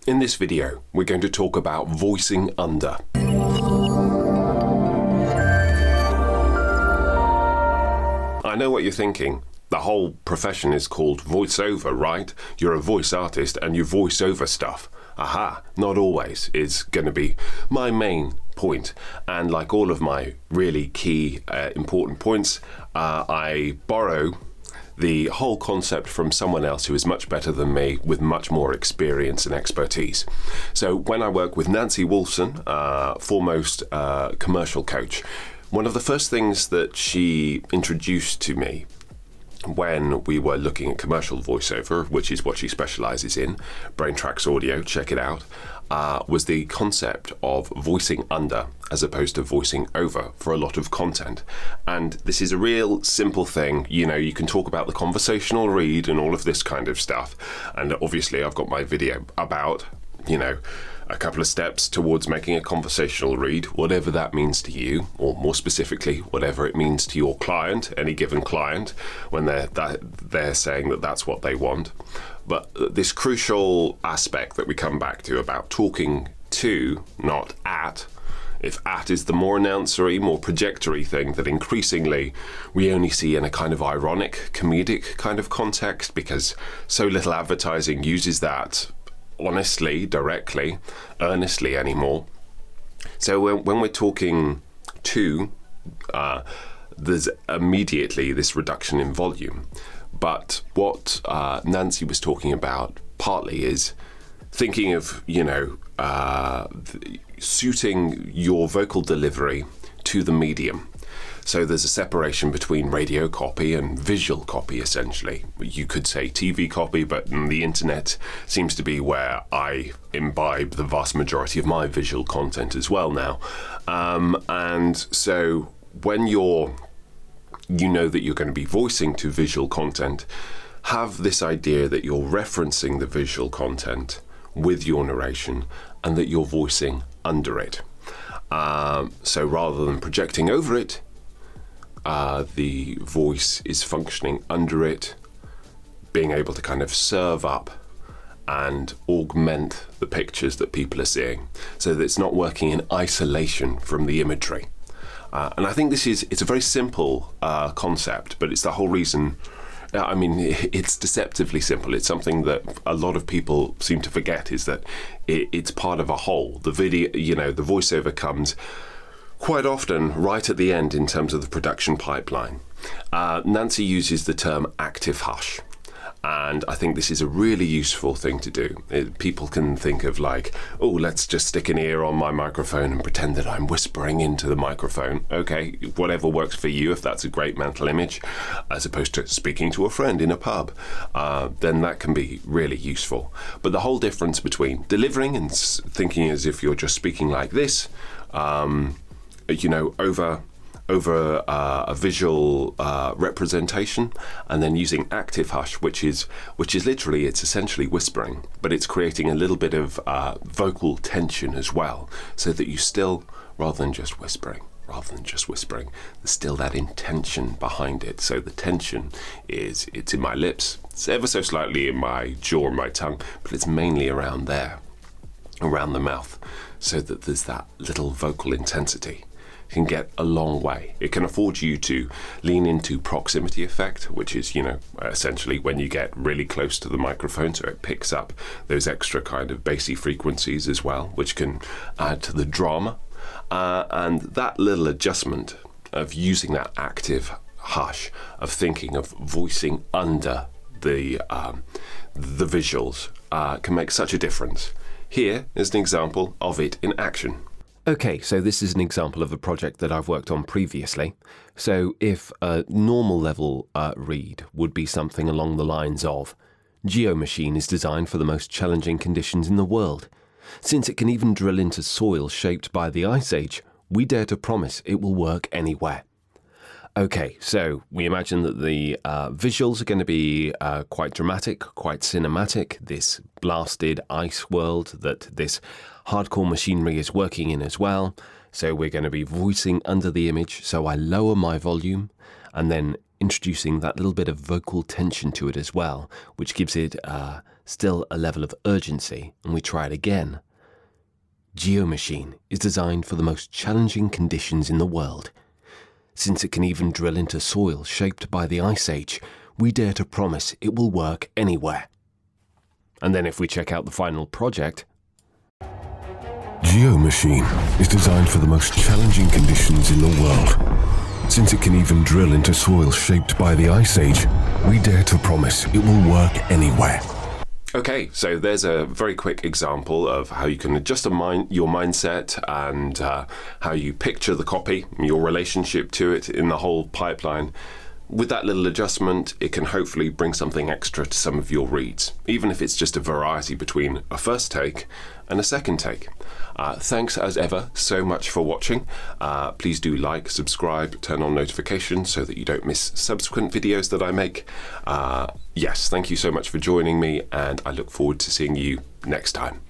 In this video, we're going to talk about voicing under. I know what you're thinking. The whole profession is called voiceover, right? You're a voice artist and you voice over stuff. Aha, not always is going to be my main point. And like all of my really key important points, I borrow the whole concept from someone else who is much better than me with much more experience and expertise. So when I work with Nancy Wolfson, foremost commercial coach, one of the first things that she introduced to me when we were looking at commercial voiceover, which is what she specializes in, Brain Tracks Audio, check it out, was the concept of voicing under as opposed to voicing over for a lot of content. And this is a real simple thing. You know, you can talk about the conversational read and all of this kind of stuff. And obviously I've got my video about, you know, a couple of steps towards making a conversational read, whatever that means to you, or more specifically, whatever it means to your client, any given client, when they're saying that that's what they want. But this crucial aspect that we come back to about talking to, not at, if at is the more announcery, more projectory thing that increasingly we only see in a kind of ironic, comedic kind of context, because so little advertising uses that honestly, directly, earnestly anymore. So when we're talking to, there's immediately this reduction in volume. But what Nancy was talking about partly is thinking of, you know, suiting your vocal delivery to the medium. So there's a separation between radio copy and visual copy, essentially. You could say TV copy, but the internet seems to be where I imbibe the vast majority of my visual content as well now. And so when you know that you're going to be voicing to visual content, have this idea that you're referencing the visual content with your narration and that you're voicing under it. So rather than projecting over it, the voice is functioning under it, being able to kind of serve up and augment the pictures that people are seeing, so that it's not working in isolation from the imagery. And I think it's a very simple concept, but it's the whole reason. I mean, it's deceptively simple. It's something that a lot of people seem to forget, is that it's part of a whole. The video, you know, the voiceover comes quite often right at the end in terms of the production pipeline. Nancy uses the term active hush. And I think this is a really useful thing to do. People can think of like, oh, let's just stick an ear on my microphone and pretend that I'm whispering into the microphone. Okay, whatever works for you, if that's a great mental image, as opposed to speaking to a friend in a pub, then that can be really useful. But the whole difference between delivering and thinking as if you're just speaking like this, you know, over a visual representation, and then using active hush, which is literally, it's essentially whispering, but it's creating a little bit of vocal tension as well, so that you still, rather than just whispering, there's still that intention behind it. So the tension it's in my lips, it's ever so slightly in my jaw and my tongue, but it's mainly around there, around the mouth, so that there's that little vocal intensity. Can get a long way. It can afford you to lean into proximity effect, which is, you know, essentially when you get really close to the microphone, so it picks up those extra kind of bassy frequencies as well, which can add to the drama. And that little adjustment of using that active hush, of thinking of voicing under the visuals, can make such a difference. Here is an example of it in action. Okay, so this is an example of a project that I've worked on previously. So if a normal level read would be something along the lines of, GeoMachine is designed for the most challenging conditions in the world. Since it can even drill into soil shaped by the Ice Age, we dare to promise it will work anywhere. Okay, so we imagine that the visuals are going to be quite dramatic, quite cinematic, this blasted ice world that this hardcore machinery is working in as well. So we're going to be voicing under the image, so I lower my volume and then introducing that little bit of vocal tension to it as well, which gives it still a level of urgency, and we try it again. GeoMachine is designed for the most challenging conditions in the world. Since it can even drill into soil shaped by the Ice Age, we dare to promise it will work anywhere. And then if we check out the final project, GeoMachine is designed for the most challenging conditions in the world. Since it can even drill into soil shaped by the Ice Age, we dare to promise it will work anywhere. Okay, so there's a very quick example of how you can adjust your mindset and how you picture the copy, your relationship to it in the whole pipeline. With that little adjustment, it can hopefully bring something extra to some of your reads, even if it's just a variety between a first take and a second take. Thanks as ever so much for watching. Please do like, subscribe, turn on notifications so that you don't miss subsequent videos that I make. Yes, thank you so much for joining me, and I look forward to seeing you next time.